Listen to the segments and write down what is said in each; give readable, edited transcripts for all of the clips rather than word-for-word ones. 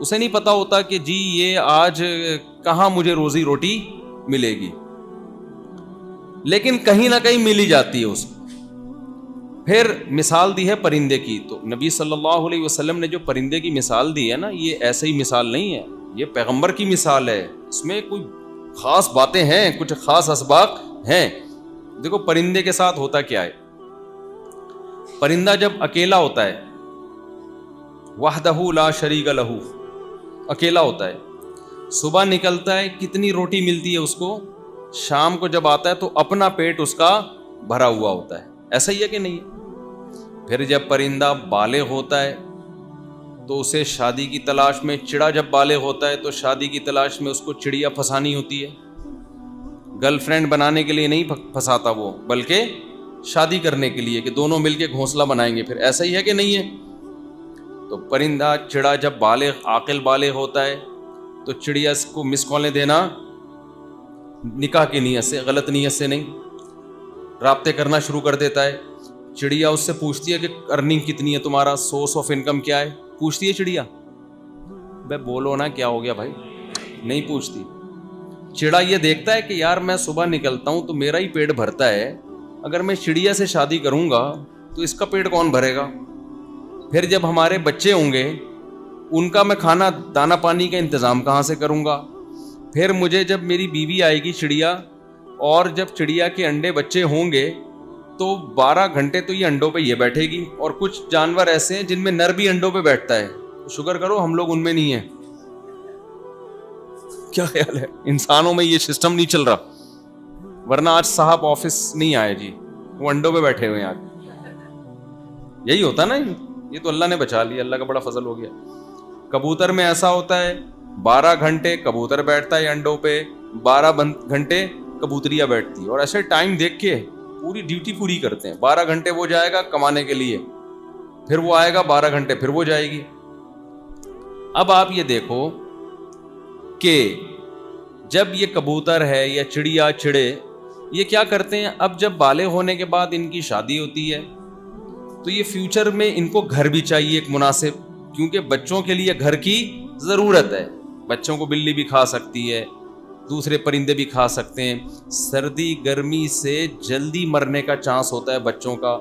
اسے نہیں پتا ہوتا کہ جی یہ آج کہاں مجھے روزی روٹی ملے گی، لیکن کہیں نہ کہیں مل ہی جاتی ہے اس کو۔ پھر مثال دی ہے پرندے کی، تو نبی صلی اللہ علیہ وسلم نے جو پرندے کی مثال دی ہے نا، یہ ایسے ہی مثال نہیں ہے، یہ پیغمبر کی مثال ہے، اس میں کوئی خاص باتیں ہیں، کچھ خاص اسباق ہیں۔ دیکھو پرندے کے ساتھ ہوتا کیا ہے، پرندہ جب اکیلا ہوتا ہے، وحدہ لا شریک لہ، اکیلا ہوتا ہے، صبح نکلتا ہے، کتنی روٹی ملتی ہے اس کو، شام کو جب آتا ہے تو اپنا پیٹ اس کا بھرا ہوا ہوتا ہے، ایسا ہی ہے کہ نہیں؟ پھر جب پرندہ بالغ ہوتا ہے تو اسے شادی کی تلاش میں، چڑا جب بالغ ہوتا ہے تو شادی کی تلاش میں اس کو چڑیا پھنسانی ہوتی ہے، گرل فرینڈ بنانے کے لیے نہیں پھنساتا وہ، بلکہ شادی کرنے کے لیے کہ دونوں مل کے گھونسلہ بنائیں گے، پھر ایسا ہی ہے کہ نہیں ہے؟ تو پرندہ چڑا جب بالغ عاقل بالغ ہوتا ہے تو چڑیا کو مس کالیں دینا نکاح کی نیت سے، غلط نیت سے نہیں، رابطے کرنا شروع کر دیتا ہے۔ چڑیا اس سے پوچھتی ہے کہ ارننگ کتنی ہے تمہارا، سورس آف انکم کیا ہے، پوچھتی ہے چڑیا؟ بے بولو نا کیا ہو گیا بھائی، نہیں پوچھتی۔ چڑا یہ دیکھتا ہے کہ یار میں صبح نکلتا ہوں تو میرا ہی پیٹ بھرتا ہے، اگر میں چڑیا سے شادی کروں گا تو اس کا پیٹ کون بھرے گا؟ پھر جب ہمارے بچے ہوں گے ان کا میں کھانا دانا پانی کا انتظام کہاں سے کروں گا؟ پھر مجھے جب میری بیوی آئے گی چڑیا، اور جب چڑیا کے انڈے بچے ہوں گے تو 12 گھنٹے تو یہ انڈوں پہ یہ بیٹھے گی، اور کچھ جانور ایسے ہیں جن میں نر بھی انڈوں پہ بیٹھتا ہے، شکر کرو ہم لوگ ان میں نہیں ہیں۔ کیا خیال ہے؟ انسانوں میں یہ سسٹم نہیں چل رہا، ورنہ آج صاحب آفس نہیں آئے جی، وہ انڈوں پہ بیٹھے ہوئے ہیں آج، یہی ہوتا نا، یہ تو اللہ نے بچا لیا، اللہ کا بڑا فضل ہو گیا۔ کبوتر میں ایسا ہوتا ہے 12 گھنٹے کبوتر بیٹھتا ہے انڈوں پہ، 12 گھنٹے کبوتریاں بیٹھتی ہے، اور ایسے ٹائم دیکھ کے پوری ڈیوٹی پوری کرتے ہیں، 12 گھنٹے وہ جائے گا کمانے کے لیے، پھر وہ آئے گا 12 گھنٹے پھر وہ جائے گی۔ اب آپ یہ دیکھو کہ جب یہ کبوتر ہے یا چڑیا چڑے یہ کیا کرتے ہیں، اب جب بالغ ہونے کے بعد ان کی شادی ہوتی ہے تو یہ فیوچر میں ان کو گھر بھی چاہیے ایک مناسب، کیونکہ بچوں کے لیے گھر کی ضرورت ہے، بچوں کو بلی بھی کھا سکتی ہے، دوسرے پرندے بھی کھا سکتے ہیں، سردی گرمی سے جلدی مرنے کا چانس ہوتا ہے بچوں کا،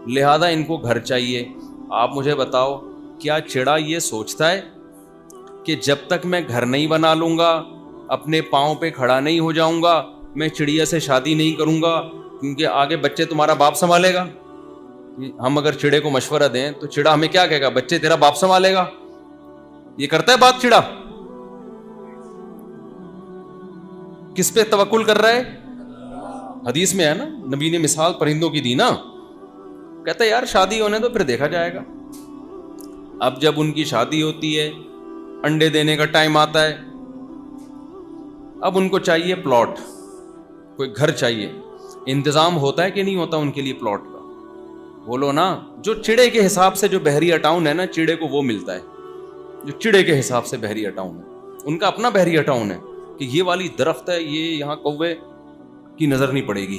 لہذا ان کو گھر چاہیے۔ آپ مجھے بتاؤ کیا چڑا یہ سوچتا ہے کہ جب تک میں گھر نہیں بنا لوں گا، اپنے پاؤں پہ کھڑا نہیں ہو جاؤں گا، میں چڑیا سے شادی نہیں کروں گا کیونکہ آگے بچے تمہارا باپ سنبھالے گا؟ ہم اگر چڑے کو مشورہ دیں تو چڑا ہمیں کیا کہے گا؟ بچے تیرا باپ سنبھالے گا۔ یہ کرتا ہے بات چڑا؟ کس پہ توکل کر رہا ہے؟ حدیث میں ہے نا، نبی نے مثال پرندوں کی دی نا، کہتا ہے یار شادی ہونے تو پھر دیکھا جائے گا۔ اب جب ان کی شادی ہوتی ہے، انڈے دینے کا ٹائم آتا ہے، اب ان کو چاہیے پلاٹ، کوئی گھر چاہیے، انتظام ہوتا ہے کہ نہیں ہوتا ان کے لیے پلاٹ کا؟ بولو نا۔ جو چڑے کے حساب سے جو بحریہ ٹاؤن ہے نا، چڑے کو وہ ملتا ہے جو چڑے کے حساب سے بحریہ ٹاؤن ہے، ان کا اپنا بحریہ ٹاؤن ہے کہ یہ والی درخت ہے، یہ یہاں کوے کی نظر نہیں پڑے گی،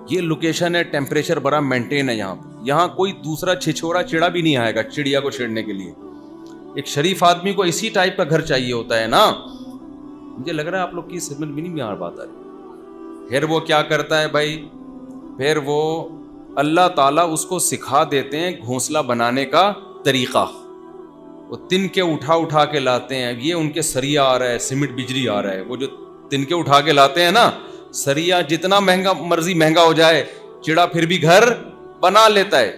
یہ لوکیشن ہے، ٹیمپریچر بڑا مینٹین ہے یہاں کوئی دوسرا چھچورا چڑا بھی نہیں آئے گا چڑیا کو چھیڑنے کے لیے۔ ایک شریف آدمی کو اسی ٹائپ کا گھر چاہیے ہوتا ہے نا۔ مجھے لگ رہا ہے آپ لوگ کی سمجھ میں نہیں بات آ رہی۔ پھر وہ کیا کرتا ہے بھائی، پھر وہ اللہ تعالیٰ اس کو سکھا دیتے ہیں گھونسلہ بنانے کا طریقہ، وہ تن کے اٹھا کے لاتے ہیں، یہ ان کے سریا آ رہا ہے، سیمنٹ بجری آ رہا ہے، وہ جو تن کے اٹھا کے لاتے ہیں نا، سریا جتنا مہنگا مرضی مہنگا ہو جائے، چڑا پھر بھی گھر بنا لیتا ہے۔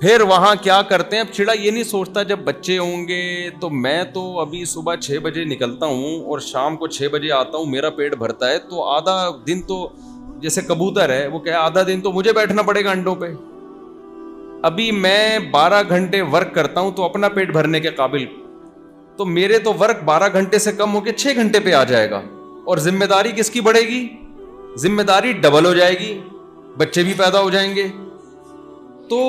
پھر وہاں کیا کرتے ہیں، اب چڑا یہ نہیں سوچتا جب بچے ہوں گے تو میں تو ابھی صبح 6 بجے نکلتا ہوں اور شام کو 6 بجے آتا ہوں، میرا پیٹ بھرتا ہے، تو آدھا دن تو جیسے کبوتر ہے وہ کہ آدھا دن تو مجھے بیٹھنا پڑے گا انڈوں پہ، ابھی میں 12 گھنٹے ورک کرتا ہوں تو اپنا پیٹ بھرنے کے قابل، تو میرے تو ورک 12 گھنٹے سے کم ہو کے 6 گھنٹے پہ آ جائے گا، اور ذمہ داری کس کی بڑھے گی؟ ذمہ داری ڈبل ہو جائے گی، بچے بھی پیدا ہو جائیں گے، تو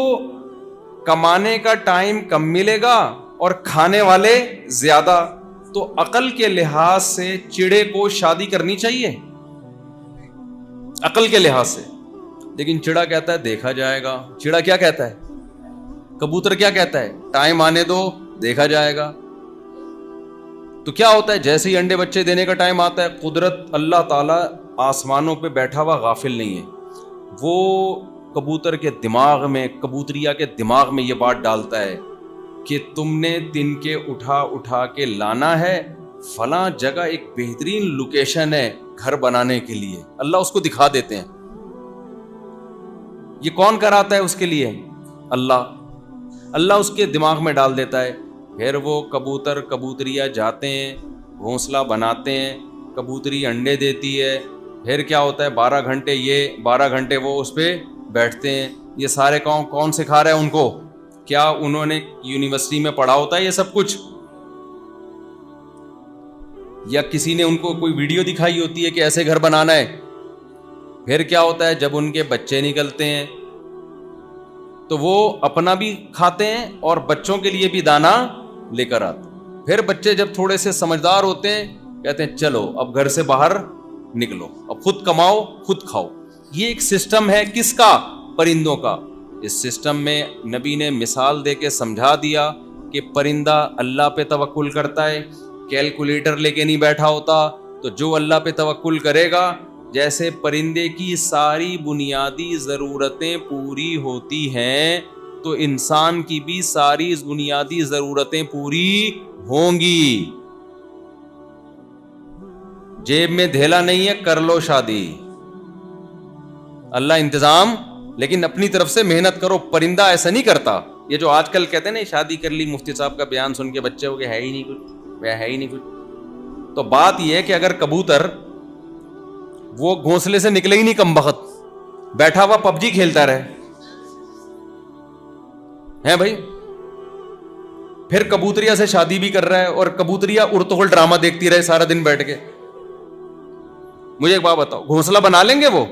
کمانے کا ٹائم کم ملے گا اور کھانے والے زیادہ۔ تو عقل کے لحاظ سے چڑے کو شادی کرنی چاہیے، عقل کے لحاظ سے، لیکن چڑا کہتا ہے دیکھا جائے گا۔ چڑا کیا کہتا ہے؟ کبوتر کیا کہتا ہے؟ ٹائم آنے دو دیکھا جائے گا. تو کیا ہوتا ہے, جیسے ہی انڈے بچے دینے کا ٹائم آتا ہے, قدرت اللہ تعالیٰ آسمانوں پہ بیٹھا ہوا غافل نہیں ہے, وہ کبوتر کے دماغ میں, کبوتریا کے دماغ میں یہ بات ڈالتا ہے کہ تم نے تنکے اٹھا کے لانا ہے, فلاں جگہ ایک بہترین لوکیشن ہے گھر بنانے کے لیے. اللہ اس کو دکھا دیتے ہیں. یہ کون کراتا ہے اس کے لیے؟ اللہ اس کے دماغ میں ڈال دیتا ہے. پھر وہ کبوتر کبوتریا جاتے ہیں, گھونسلہ بناتے ہیں, کبوتری انڈے دیتی ہے. پھر کیا ہوتا ہے, 12 گھنٹے یہ 12 گھنٹے وہ اس پہ بیٹھتے ہیں. یہ سارے کام کون سکھا رہا ہے ان کو؟ کیا انہوں نے یونیورسٹی میں پڑھا ہوتا ہے یہ سب کچھ؟ یا کسی نے ان کو کوئی ویڈیو دکھائی ہوتی ہے کہ ایسے گھر بنانا ہے؟ پھر کیا ہوتا ہے, جب ان کے بچے نکلتے ہیں تو وہ اپنا بھی کھاتے ہیں اور بچوں کے لیے بھی دانا لے کر آتے ہیں. پھر بچے جب تھوڑے سے سمجھدار ہوتے ہیں, کہتے ہیں چلو اب گھر سے باہر نکلو, اب خود کماؤ خود کھاؤ. یہ ایک سسٹم ہے کس کا؟ پرندوں کا. اس سسٹم میں نبی نے مثال دے کے سمجھا دیا کہ پرندہ اللہ پہ توکل کرتا ہے, کیلکولیٹر لے کے نہیں بیٹھا ہوتا. تو جو اللہ پہ توکل کرے گا, جیسے پرندے کی ساری بنیادی ضرورتیں پوری ہوتی ہیں تو انسان کی بھی ساری بنیادی ضرورتیں پوری ہوں گی. جیب میں دھیلا نہیں ہے, کر لو شادی, اللہ انتظام, لیکن اپنی طرف سے محنت کرو. پرندہ ایسا نہیں کرتا. یہ جو آج کل کہتے ہیں نا شادی کر لی, مفتی صاحب کا بیان سن کے بچے ہو گئے ہے ہی نہیں کچھ, وہ ہے ہی نہیں کچھ. تو بات یہ ہے کہ اگر کبوتر وہ گھونسلے سے نکلے ہی نہیں, کم بخت بیٹھا ہوا پب جی کھیلتا رہے ہیں بھائی, پھر کبوتریا سے شادی بھی کر رہا ہے اور کبوتریا ارطغرل ڈرامہ دیکھتی رہے سارا دن بیٹھ کے, مجھے ایک بات بتاؤ, گھونسلہ بنا لیں گے وہ؟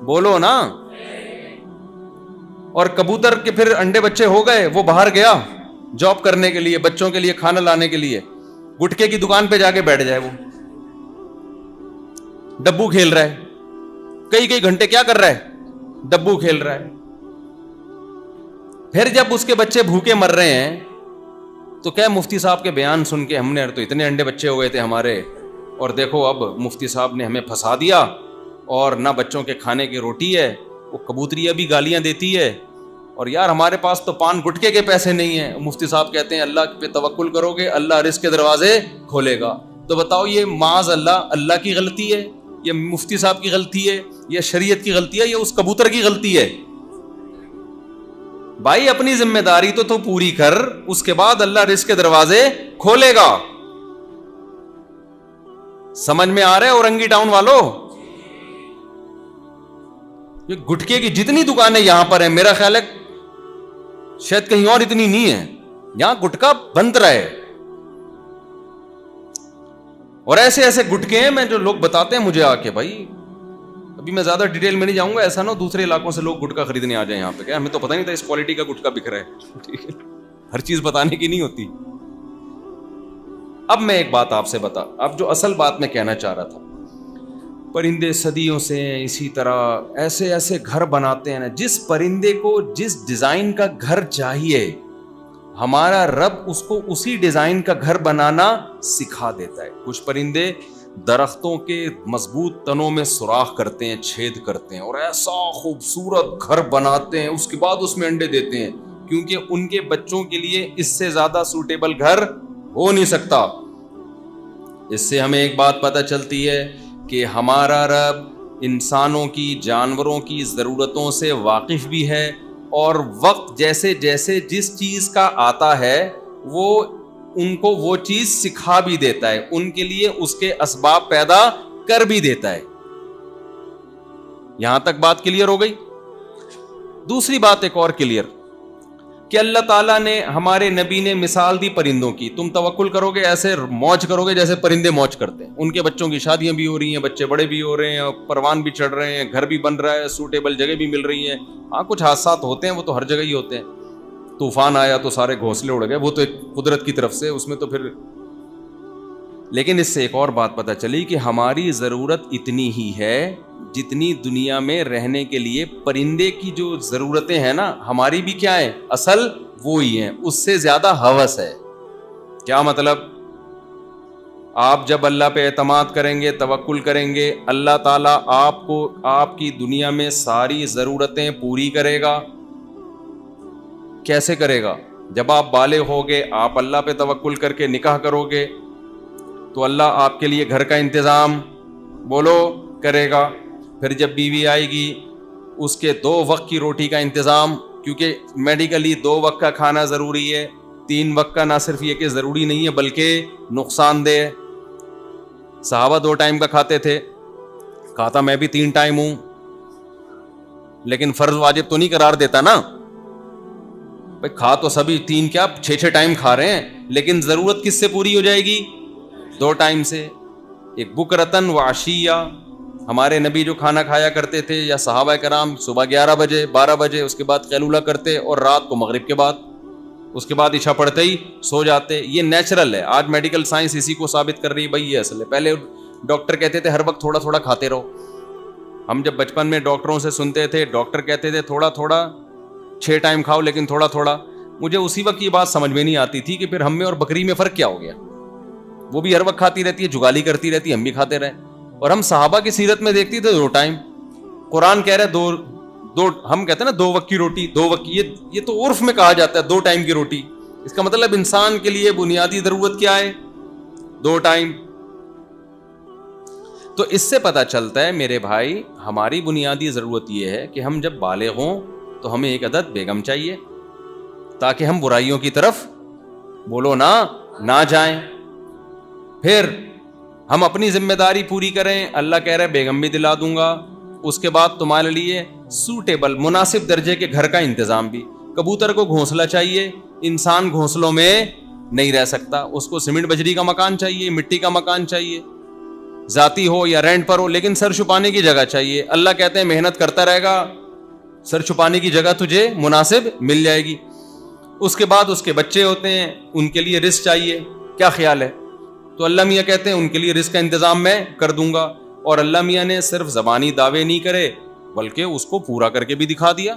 بولو نا. اور کبوتر کے پھر انڈے بچے ہو گئے, وہ باہر گیا جاب کرنے کے لیے, بچوں کے لیے کھانا لانے کے لیے, گٹکے کی دکان پہ جا کے بیٹھ جائے, وہ ڈبو کھیل رہا ہے, کئی گھنٹے کیا کر رہا ہے؟ ڈبو کھیل رہا ہے. پھر جب اس کے بچے بھوکے مر رہے ہیں تو کیا مفتی صاحب کے بیان سن کے ہم نے تو اتنے انڈے بچے ہو گئے تھے ہمارے, اور دیکھو اب مفتی صاحب نے ہمیں پھنسا دیا, اور نہ بچوں کے کھانے کی روٹی ہے, وہ کبوتریاں بھی گالیاں دیتی ہے, اور یار ہمارے پاس تو پان گٹکے کے پیسے نہیں ہیں. مفتی صاحب کہتے ہیں اللہ پہ توکل کرو گے اللہ رزق کے دروازے کھولے گا. تو بتاؤ یہ معاذ اللہ کی غلطی ہے, یہ مفتی صاحب کی غلطی ہے, یہ شریعت کی غلطی ہے, یہ اس کبوتر کی غلطی ہے؟ بھائی اپنی ذمہ داری تو پوری کر, اس کے بعد اللہ رزق کے دروازے کھولے گا. سمجھ میں آ رہا ہے اورنگی ٹاؤن والوں؟ یہ گٹکے کی جتنی دکانیں یہاں پر ہیں, میرا خیال ہے شاید کہیں اور اتنی نہیں ہے, یہاں گٹکا بند رہا ہے. اور ایسے گٹکے ہیں میں جو لوگ بتاتے ہیں مجھے آ کے, بھائی ابھی میں زیادہ ڈیٹیل میں نہیں جاؤں گا, ایسا نہ دوسرے علاقوں سے لوگ گٹکا خریدنے آ جائیں یہاں پہ, کیا ہمیں تو پتہ نہیں تھا اس کوالٹی کا گٹکا بک رہا ہے. ٹھیک ہے, ہر چیز بتانے کی نہیں ہوتی. اب میں ایک بات آپ سے اب جو اصل بات میں کہنا چاہ رہا تھا, پرندے صدیوں سے اسی طرح ایسے گھر بناتے ہیں نا, جس پرندے کو جس ڈیزائن کا گھر چاہیے ہمارا رب اس کو اسی ڈیزائن کا گھر بنانا سکھا دیتا ہے. کچھ پرندے درختوں کے مضبوط تنوں میں سوراخ کرتے ہیں, چھید کرتے ہیں, اور ایسا خوبصورت گھر بناتے ہیں, اس کے بعد اس میں انڈے دیتے ہیں, کیونکہ ان کے بچوں کے لیے اس سے زیادہ سوٹیبل گھر ہو نہیں سکتا. اس سے ہمیں ایک بات پتہ چلتی ہے کہ ہمارا رب انسانوں کی, جانوروں کی ضرورتوں سے واقف بھی ہے, اور وقت جیسے جس چیز کا آتا ہے وہ ان کو وہ چیز سکھا بھی دیتا ہے, ان کے لیے اس کے اسباب پیدا کر بھی دیتا ہے. یہاں تک بات کلیئر ہو گئی. دوسری بات ایک اور کلیئر, کہ اللہ تعالیٰ نے ہمارے نبی نے مثال دی پرندوں کی. تم توکل کرو گے, ایسے موج کرو گے جیسے پرندے موج کرتے ہیں. ان کے بچوں کی شادیاں بھی ہو رہی ہیں, بچے بڑے بھی ہو رہے ہیں, پروان بھی چڑھ رہے ہیں, گھر بھی بن رہا ہے, سوٹیبل جگہ بھی مل رہی ہیں. ہاں کچھ حادثات ہوتے ہیں, وہ تو ہر جگہ ہی ہوتے ہیں. طوفان آیا تو سارے گھونسلے اڑ گئے, وہ تو ایک قدرت کی طرف سے, اس میں تو پھر. لیکن اس سے ایک اور بات پتہ چلی کہ ہماری ضرورت اتنی ہی ہے جتنی دنیا میں رہنے کے لیے پرندے کی جو ضرورتیں ہیں نا، ہماری بھی کیا ہے اصل وہی ہیں، اس سے زیادہ ہوس ہے. کیا مطلب؟ آپ جب اللہ پہ اعتماد کریں گے، توکل کریں گے، اللہ تعالیٰ آپ کو آپ کی دنیا میں ساری ضرورتیں پوری کرے گا. کیسے کرے گا؟ جب آپ بالغ ہوگے، آپ اللہ پہ توکل کر کے نکاح کرو گے تو اللہ آپ کے لیے گھر کا انتظام بولو کرے گا. پھر جب بیوی آئے گی، اس کے 2 وقت کی روٹی کا انتظام، کیونکہ میڈیکلی 2 وقت کا کھانا ضروری ہے. 3 وقت کا نہ صرف یہ کہ ضروری نہیں ہے بلکہ نقصان دہ ہے. صحابہ 2 ٹائم کا کھاتے تھے، کہا تھا میں بھی 3 ٹائم ہوں، لیکن فرض واجب تو نہیں قرار دیتا نا بھائی. کھا تو سبھی 3 کیا 6 ٹائم کھا رہے ہیں، لیکن ضرورت کس سے پوری ہو جائے گی؟ 2 ٹائم سے. ایک بکرتن و عشیہ، ہمارے نبی جو کھانا کھایا کرتے تھے یا صحابہ کرام، صبح 11 بجے 12 بجے، اس کے بعد قیلولہ کرتے اور رات کو مغرب کے بعد، اس کے بعد عشاء پڑھتے ہی سو جاتے. یہ نیچرل ہے. آج میڈیکل سائنس اسی کو ثابت کر رہی ہے بھائی یہ اصل ہے. پہلے ڈاکٹر کہتے تھے ہر وقت تھوڑا تھوڑا کھاتے رہو. ہم جب بچپن میں ڈاکٹروں سے سنتے تھے، ڈاکٹر کہتے تھے تھوڑا تھوڑا 6 ٹائم کھاؤ لیکن تھوڑا تھوڑا. مجھے اسی وقت یہ بات سمجھ میں نہیں آتی تھی کہ پھر ہم میں اور بکری میں فرق کیا ہو گیا. وہ بھی ہر وقت کھاتی رہتی ہے، جگالی کرتی رہتی ہے، ہم بھی کھاتے رہے. اور ہم صحابہ کی سیرت میں دیکھتی تھے 2 ٹائم. قرآن کہہ رہے 2 ہم کہتے ہیں نا 2 وقت کی روٹی، 2 وقت. یہ تو عرف میں کہا جاتا ہے 2 ٹائم کی روٹی. اس کا مطلب انسان کے لیے بنیادی ضرورت کیا ہے؟ 2 ٹائم. تو اس سے پتہ چلتا ہے میرے بھائی، ہماری بنیادی ضرورت یہ ہے کہ ہم جب بالغ ہوں تو ہمیں ایک عدد بیگم چاہیے تاکہ ہم برائیوں کی طرف بولو نہ جائیں. پھر ہم اپنی ذمہ داری پوری کریں. اللہ کہہ رہے بیگم بھی دلا دوں گا. اس کے بعد تمہارے لیے سوٹیبل مناسب درجے کے گھر کا انتظام بھی. کبوتر کو گھونسلہ چاہیے، انسان گھونسلوں میں نہیں رہ سکتا. اس کو سیمنٹ بجری کا مکان چاہیے، مٹی کا مکان چاہیے، ذاتی ہو یا رینٹ پر ہو، لیکن سر چھپانے کی جگہ چاہیے. اللہ کہتے ہیں محنت کرتا رہے گا، سر چھپانے کی جگہ تجھے مناسب مل جائے گی. اس کے بعد اس کے بچے ہوتے ہیں، ان کے لیے رزق چاہیے. کیا خیال ہے؟ تو اللہ میاں کہتے ہیں ان کے لیے رزق کا انتظام میں کر دوں گا. اور اللہ میاں نے صرف زبانی دعوے نہیں کرے بلکہ اس کو پورا کر کے بھی دکھا دیا.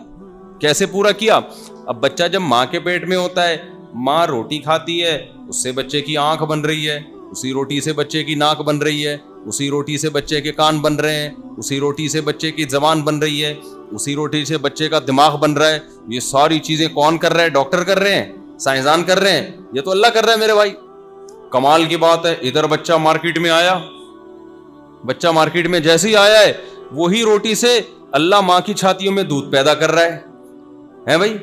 کیسے پورا کیا؟ اب بچہ جب ماں کے پیٹ میں ہوتا ہے، ماں روٹی کھاتی ہے، اس سے بچے کی آنکھ بن رہی ہے، اسی روٹی سے بچے کی ناک بن رہی ہے، اسی روٹی سے بچے کے کان بن رہے ہیں، اسی روٹی سے بچے کی زبان بن رہی ہے، اسی روٹی سے بچے کا دماغ بن رہا ہے. یہ ساری چیزیں کون کر رہا ہے؟ ڈاکٹر کر رہے ہیں، سائنسدان کر رہے ہیں؟ یہ تو اللہ کر رہا ہے میرے بھائی. کمال کی بات ہے، ادھر بچہ مارکیٹ میں آیا، بچہ مارکیٹ میں جیسے ہی آیا ہے، وہی روٹی سے اللہ ماں کی چھاتیوں میں دودھ پیدا کر رہا ہے بھائی.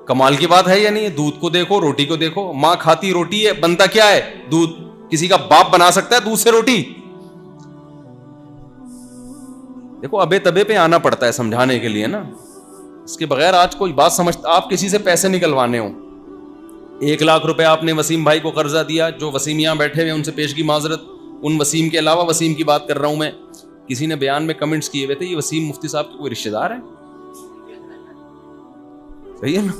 کمال کی بات ہے یا نہیں ہے؟ دودھ کو دیکھو، روٹی کو دیکھو. ماں کھاتی روٹی ہے، بنتا کیا ہے؟ دودھ. کسی کا باپ بنا سکتا ہے دودھ سے روٹی؟ دیکھو ابے تبے پہ آنا پڑتا ہے سمجھانے کے لیے نا. اس کے بغیر آج کوئی بات سمجھتا. آپ کسی سے پیسے نکلوانے ہوں، 1 لاکھ روپے آپ نے وسیم بھائی کو قرضہ دیا، جو وسیم یہاں بیٹھے ہوئے ان سے پیش کی معذرت، ان وسیم کے علاوہ وسیم کی بات کر رہا ہوں میں. کسی نے بیان میں کمنٹس کیے ہوئے تھے یہ وسیم مفتی صاحب کے کوئی رشتہ دار ہے؟ صحیح ہے نا.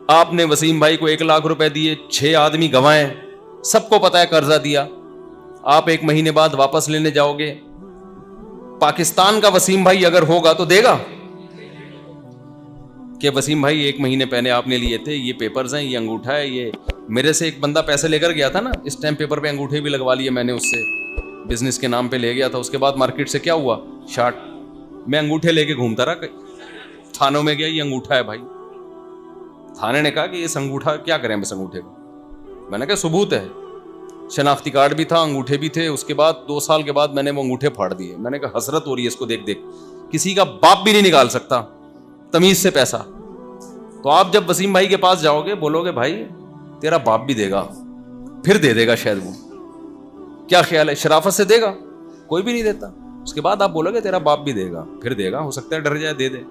آپ نے وسیم بھائی کو 1 لاکھ روپے دیے، 6 آدمی گواہ ہیں، سب کو پتا ہے قرضہ دیا. آپ 1 مہینے بعد واپس لینے جاؤ گے. پاکستان کا وسیم بھائی اگر ہوگا تو دے گا کہ وسیم بھائی 1 مہینے پہلے آپ نے لیے تھے، یہ پیپرز ہیں، یہ انگوٹھا ہے. یہ میرے سے ایک بندہ پیسے لے کر گیا تھا نا، اس ٹائم پیپر پہ انگوٹھے بھی لگوا لیے میں نے اس سے، بزنس کے نام پہ لے گیا تھا. اس کے بعد مارکیٹ سے کیا ہوا؟ شارٹ. میں انگوٹھے لے کے گھومتا رہا، تھانوں میں گیا، یہ انگوٹھا ہے بھائی. تھانے نے کہا کہ یہ انگوٹھا کیا کریں بس انگوٹھے کو؟ میں نے کہا ثبوت ہے، شناختی کارڈ بھی تھا، انگوٹھے بھی تھے. اس کے بعد 2 سال کے بعد میں نے وہ انگوٹھے پھاڑ دیے. میں نے کہا حسرت ہو رہی ہے اس کو دیکھ دیکھ، کسی کا باپ بھی نہیں نکال سکتا تمیز سے پیسہ. تو آپ جب وسیم بھائی کے پاس جاؤ گے، بولو گے بھائی تیرا باپ بھی دے گا، پھر دے دے گا شاید. وہ کیا خیال ہے؟ شرافت سے دے گا؟ کوئی بھی نہیں دیتا. اس کے بعد آپ بولو گے تیرا باپ بھی دے گا، پھر دے گا. ہو سکتا ہے ڈر جائے دے دے.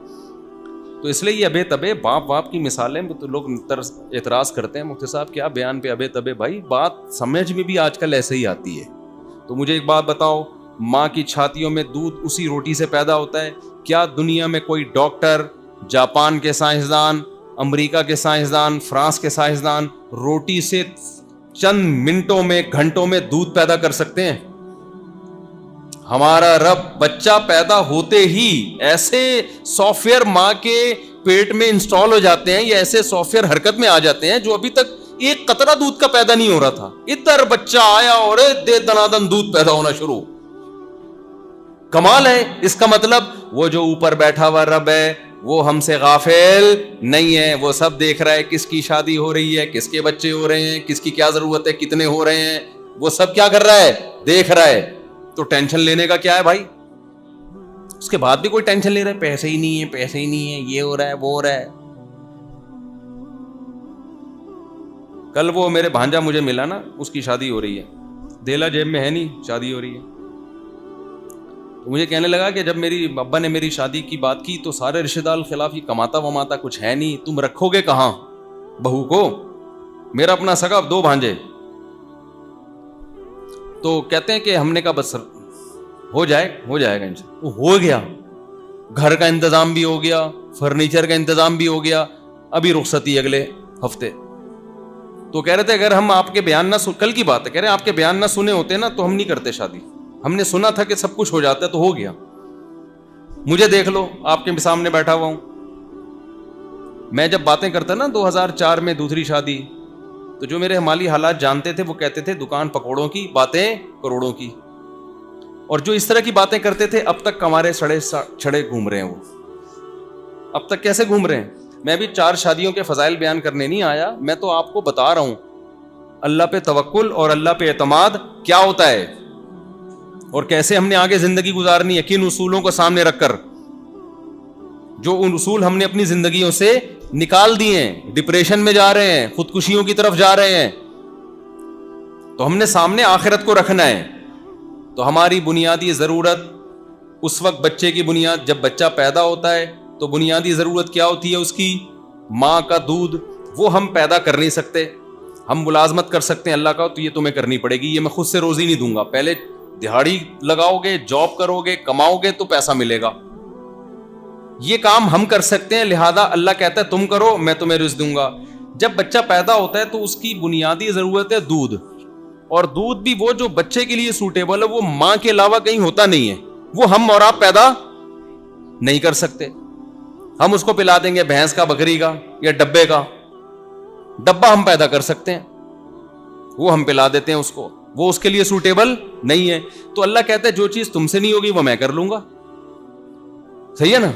تو اس لیے یہ ابے تبے باپ کی مثالیں تو لوگ اعتراض کرتے ہیں مفتی صاحب کیا بیان پہ ابے تبے. بھائی بات سمجھ میں بھی آج کل ایسے ہی آتی ہے. تو مجھے ایک بات بتاؤ، ماں کی چھاتیوں میں دودھ اسی روٹی سے پیدا ہوتا ہے. کیا دنیا میں کوئی ڈاکٹر، جاپان کے سائنسدان، امریکہ کے سائنسدان، فرانس کے سائنسدان روٹی سے چند منٹوں میں گھنٹوں میں دودھ پیدا کر سکتے ہیں. ہمارا رب بچہ پیدا ہوتے ہی ایسے سافٹ ویئر ماں کے پیٹ میں انسٹال ہو جاتے ہیں, یا ایسے سافٹ ویئر حرکت میں آ جاتے ہیں جو ابھی تک ایک قطرہ دودھ کا پیدا نہیں ہو رہا تھا, ادھر بچہ آیا اور دے دنادن دودھ پیدا ہونا شروع. کمال ہے. اس کا مطلب وہ جو اوپر بیٹھا ہوا رب ہے وہ ہم سے غافل نہیں ہے, وہ سب دیکھ رہا ہے کس کی شادی ہو رہی ہے, کس کے بچے ہو رہے ہیں, کس کی کیا ضرورت ہے, کتنے ہو رہے ہیں, وہ سب کیا کر رہا ہے, دیکھ رہا ہے. تو ٹینشن لینے کا کیا ہے بھائی؟ اس کے بعد بھی کوئی ٹینشن لے رہا ہے, پیسے ہی نہیں ہے, پیسے ہی نہیں ہے, یہ ہو رہا ہے, وہ ہو رہا ہے. کل وہ میرے بھانجا مجھے ملا نا, اس کی شادی ہو رہی ہے, دیلا جیب میں ہے نہیں, شادی ہو رہی ہے. تو مجھے کہنے لگا کہ جب میری ابا نے میری شادی کی بات کی تو سارے رشتے دار خلاف, یہ کماتا وماتا کچھ ہے نہیں, تم رکھو گے کہاں بہو کو؟ میرا اپنا سگا 2 بھانجے. تو کہتے ہیں کہ ہم نے کہا بس ہو جائے گا انشاءاللہ. ہو گیا, گھر کا انتظام بھی ہو گیا, فرنیچر کا انتظام بھی ہو گیا, ابھی رخصتی اگلے ہفتے. تو کہہ رہے تھے اگر ہم آپ کے بیان نہ کل کی بات ہے, کہہ رہے ہیں آپ کے بیان نہ سنے ہوتے نا تو ہم نہیں کرتے شادی. ہم نے سنا تھا کہ سب کچھ ہو جاتا ہے تو ہو گیا. مجھے دیکھ لو, آپ کے سامنے بیٹھا ہوا ہوں. میں جب باتیں کرتا نا 2004 میں دوسری شادی, تو جو میرے مالی حالات جانتے تھے وہ کہتے تھے دکان پکوڑوں کی, باتیں کروڑوں کی. اور جو اس طرح کی باتیں کرتے تھے اب تک ہمارے چھڑے گھوم رہے ہیں. وہ اب تک کیسے گھوم رہے ہیں؟ میں بھی 4 شادیوں کے فضائل بیان کرنے نہیں آیا, میں تو آپ کو بتا رہا ہوں اللہ پہ توکل اور اللہ پہ اعتماد کیا ہوتا ہے, اور کیسے ہم نے آگے زندگی گزارنی ہے, کن اصولوں کو سامنے رکھ کر. جو ان اصول ہم نے اپنی زندگیوں سے نکال دیے ہیں, ڈپریشن میں جا رہے ہیں, خودکشیوں کی طرف جا رہے ہیں, تو ہم نے سامنے آخرت کو رکھنا ہے. تو ہماری بنیادی ضرورت اس وقت بچے کی بنیاد, جب بچہ پیدا ہوتا ہے تو بنیادی ضرورت کیا ہوتی ہے اس کی؟ ماں کا دودھ. وہ ہم پیدا کر نہیں سکتے. ہم ملازمت کر سکتے ہیں اللہ کا, تو یہ تمہیں کرنی پڑے گی, یہ میں خود سے روزی نہیں دوں گا. پہلے دہاڑی لگاؤ گے, جاب کرو گے, کماؤ گے تو پیسہ ملے گا. یہ کام ہم کر سکتے ہیں, لہذا اللہ کہتا ہے تم کرو, میں تمہیں رزق دوں گا. جب بچہ پیدا ہوتا ہے تو اس کی بنیادی ضرورت ہے دودھ, اور دودھ بھی وہ جو بچے کے لیے سوٹیبل ہے, وہ ماں کے علاوہ کہیں ہوتا نہیں ہے. وہ ہم اور آپ پیدا نہیں کر سکتے. ہم اس کو پلا دیں گے بھینس کا, بکری کا, یا ڈبے کا. ڈبہ ہم پیدا کر سکتے ہیں, وہ ہم پلا دیتے ہیں اس کو, وہ اس کے لیے سوٹیبل نہیں ہے. تو اللہ کہتا ہے جو چیز تم سے نہیں ہوگی وہ میں کر لوں گا. صحیح ہے نا؟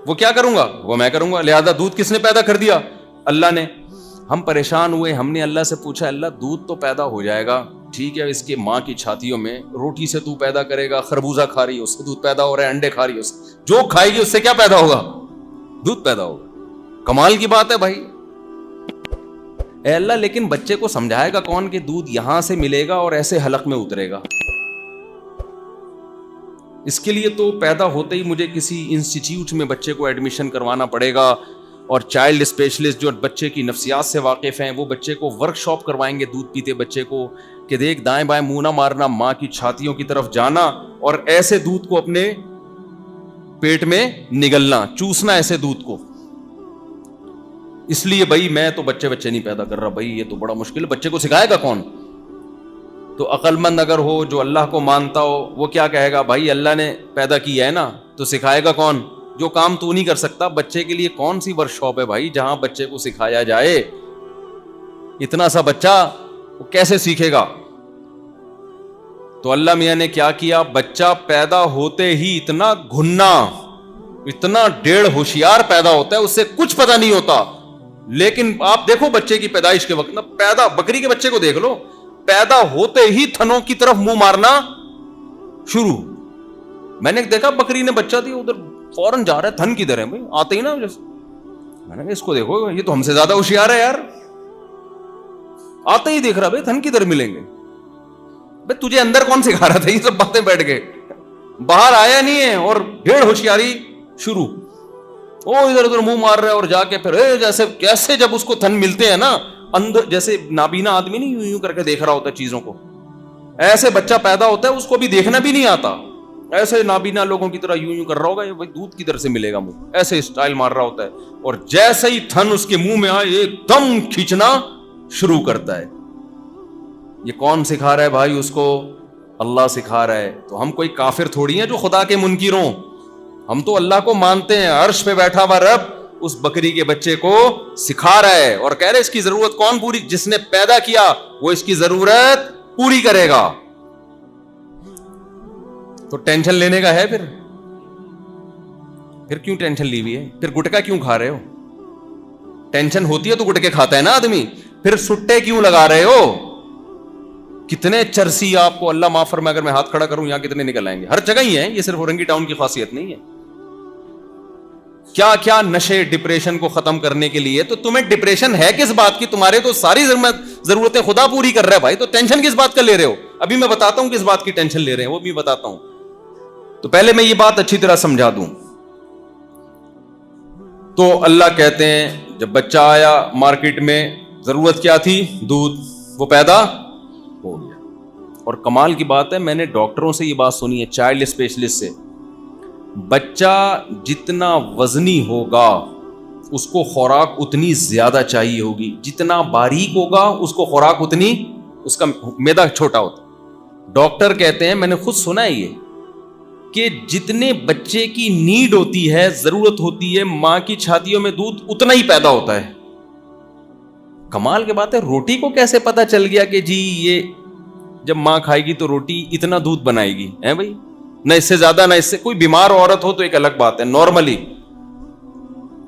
وہ کیا کروں گا؟ وہ میں کروں گا. لہذا دودھ کس نے پیدا کر دیا؟ اللہ نے. ہم پریشان ہوئے, ہم نے اللہ سے پوچھا اللہ دودھ تو پیدا ہو جائے گا, ٹھیک ہے, اس کے ماں کی چھاتیوں میں روٹی سے تو پیدا کرے گا, خربوزہ کھا رہی ہے اس سے دودھ پیدا ہو رہا ہے, انڈے کھا رہی ہے اس سے, جو کھائے گی اس سے کیا پیدا ہوگا؟ دودھ پیدا ہوگا. کمال کی بات ہے بھائی. اے اللہ, لیکن بچے کو سمجھائے گا کون کہ دودھ یہاں سے ملے گا اور ایسے حلق میں اترے گا؟ اس کے لیے تو پیدا ہوتے ہی مجھے کسی انسٹیٹیوٹ میں بچے کو ایڈمیشن کروانا پڑے گا, اور چائلڈ اسپیشلسٹ جو بچے کی نفسیات سے واقف ہیں وہ بچے کو ورک شاپ کروائیں گے دودھ پیتے بچے کو, کہ دیکھ دائیں بائیں منہ نہ مارنا, ماں کی چھاتیوں کی طرف جانا اور ایسے دودھ کو اپنے پیٹ میں نگلنا, چوسنا ایسے دودھ کو. اس لیے بھائی میں تو بچے نہیں پیدا کر رہا بھائی, یہ تو بڑا مشکل ہے. بچے کو سکھائے گا کون؟ تو عقل مند اگر ہو, جو اللہ کو مانتا ہو, وہ کیا کہے گا بھائی اللہ نے پیدا کیا ہے نا, تو سکھائے گا کون؟ جو کام تو نہیں کر سکتا. بچے کے لیے کون سی ورک شاپ ہے بھائی جہاں بچے کو سکھایا جائے؟ اتنا سا بچہ وہ کیسے سیکھے گا؟ تو اللہ میاں نے کیا کیا, بچہ پیدا ہوتے ہی اتنا گھنا, اتنا ڈیڑھ ہوشیار پیدا ہوتا ہے, اس سے کچھ پتہ نہیں ہوتا. لیکن آپ دیکھو بچے کی پیدائش کے وقت نا, بکری کے بچے کو دیکھ لو, پیدا ہوتے ہی تھنوں کی طرف منہ مارنا شروع. میں نے دیکھا بکری نے بچہ دیا, ادھر فوراً جا رہا ہے, تھن کدھر ہے بھائی, آتے ہی نا. میں نے کہا اس کو دیکھو, یہ تو ہم سے زیادہ ہوشیار ہے یار, آتے ہی دیکھ رہا بھائی تھن کدھر ملیں گے. بھائی تجھے اندر کون سکھا رہا تھا یہ سب باتیں بیٹھ کے؟ باہر آیا نہیں ہے اور ڈیڑھ ہوشیاری شروع. وہ ادھر ادھر منہ مار رہا ہے, اور جا کے پھر جیسے کیسے جب اس کو تھن ملتے ہیں نا اندر, جیسے نابینا آدمی نہیں یوں کر کے دیکھ رہا ہوتا ہے چیزوں کو, ایسے بچہ پیدا ہوتا ہے, اس کو بھی دیکھنا بھی نہیں آتا, ایسے نابینا لوگوں کی طرح یوں کر رہا ہوگا, یہ دودھ کدھر سے ملے گا منہ, ایسے اسٹائل مار رہا ہوتا ہے, اور جیسے ہی تھن اس کے منہ میں آئے ایک دم کھینچنا شروع کرتا ہے. یہ کون سکھا رہا ہے بھائی اس کو؟ اللہ سکھا رہا ہے. تو ہم کوئی کافر تھوڑی ہیں جو خدا کے منکر ہوں. ہم تو اللہ کو مانتے ہیں. عرش پہ بیٹھا ہوا رب اس بکری کے بچے کو سکھا رہا ہے اور کہہ رہے اس کی ضرورت کون پوری؟ جس نے پیدا کیا وہ اس کی ضرورت پوری کرے گا. تو ٹینشن لینے کا ہے؟ پھر کیوں ٹینشن لی ہوئی ہے؟ پھر گٹکا کیوں کھا رہے ہو؟ ٹینشن ہوتی ہے تو گٹکے کھاتا ہے نا آدمی. پھر سٹے کیوں لگا رہے ہو؟ کتنے چرسی آپ کو اللہ معاف فرمائے, اگر میں ہاتھ کھڑا کروں یہاں کتنے نکل آئیں گے. ہر جگہ ہی ہیں, یہ صرف اورنگی ٹاؤن کی خاصیت نہیں ہے. کیا کیا نشے ڈپریشن کو ختم کرنے کے لیے. تو تمہیں ڈپریشن ہے کس بات کی؟ تمہارے تو ساری ضرورتیں خدا پوری کر رہا ہے بھائی, تو ٹینشن کس بات کا لے رہے ہو؟ ابھی میں بتاتا ہوں کس بات کی ٹینشن لے رہے ہیں, وہ بھی بتاتا ہوں. تو پہلے میں یہ بات اچھی طرح سمجھا دوں. تو اللہ کہتے ہیں جب بچہ آیا مارکیٹ میں, ضرورت کیا تھی؟ دودھ. وہ پیدا ہو گیا. اور کمال کی بات ہے, میں نے ڈاکٹروں سے یہ بات سنی ہے, چائلڈ اسپیشلسٹ سے, بچہ جتنا وزنی ہوگا اس کو خوراک اتنی زیادہ چاہیے ہوگی, جتنا باریک ہوگا اس کو خوراک اتنی, اس کا معدہ چھوٹا ہوتا. ڈاکٹر کہتے ہیں, میں نے خود سنا ہے یہ, کہ جتنے بچے کی نیڈ ہوتی ہے, ضرورت ہوتی ہے, ماں کی چھاتیوں میں دودھ اتنا ہی پیدا ہوتا ہے. کمال کی بات ہے. روٹی کو کیسے پتا چل گیا کہ جی یہ جب ماں کھائے گی تو روٹی اتنا دودھ بنائے گی؟ ہے بھائی, نہ اس سے زیادہ نہ اس سے. کوئی بیمار عورت ہو تو ایک الگ بات ہے, نارملی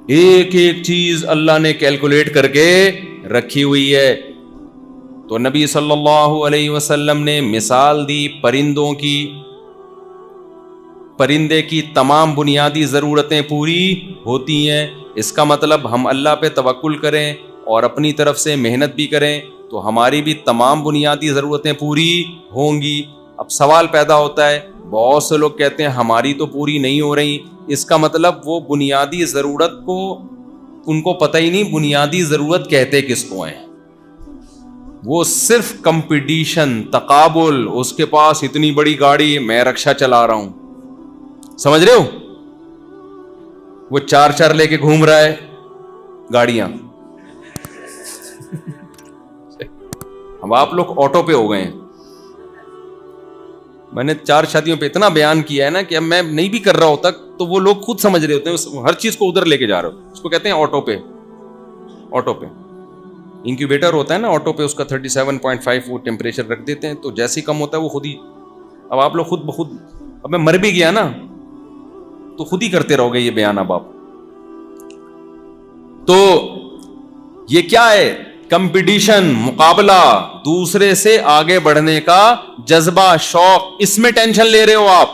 ایک ایک چیز اللہ نے کیلکولیٹ کر کے رکھی ہوئی ہے. تو نبی صلی اللہ علیہ وسلم نے مثال دی پرندوں کی. پرندے کی تمام بنیادی ضرورتیں پوری ہوتی ہیں. اس کا مطلب ہم اللہ پہ توکل کریں اور اپنی طرف سے محنت بھی کریں تو ہماری بھی تمام بنیادی ضرورتیں پوری ہوں گی. اب سوال پیدا ہوتا ہے, بہت سے لوگ کہتے ہیں ہماری تو پوری نہیں ہو رہی. اس کا مطلب وہ بنیادی ضرورت کو ان کو پتہ ہی نہیں بنیادی ضرورت کہتے کس کو ہیں. وہ صرف کمپٹیشن, تقابل, اس کے پاس اتنی بڑی گاڑی, میں رکشا چلا رہا ہوں, سمجھ رہے ہو, وہ 4 لے کے گھوم رہا ہے گاڑیاں. اب آپ لوگ آٹو پہ ہو گئے ہیں. میں نے 4 شادیوں پہ اتنا بیان کیا ہے نا کہ اب میں نہیں بھی کر رہا ہوتا تو وہ لوگ خود سمجھ رہے ہوتے ہیں, ہر چیز کو ادھر لے کے جا رہے ہو. اس کو کہتے ہیں آٹو پہ. آٹو پہ انکیوبیٹر ہوتا ہے نا آٹو پہ, اس کا 37.5 وہ ٹیمپریچر رکھ دیتے ہیں, تو جیسے ہی کم ہوتا ہے وہ خود ہی. اب آپ لوگ خود بخود, اب میں مر بھی گیا نا تو خود ہی کرتے رہو گے یہ بیان. اب آپ تو یہ کیا ہے؟ کمپٹیشن, مقابلہ, دوسرے سے آگے بڑھنے کا جذبہ, شوق. اس میں ٹینشن لے رہے ہو آپ.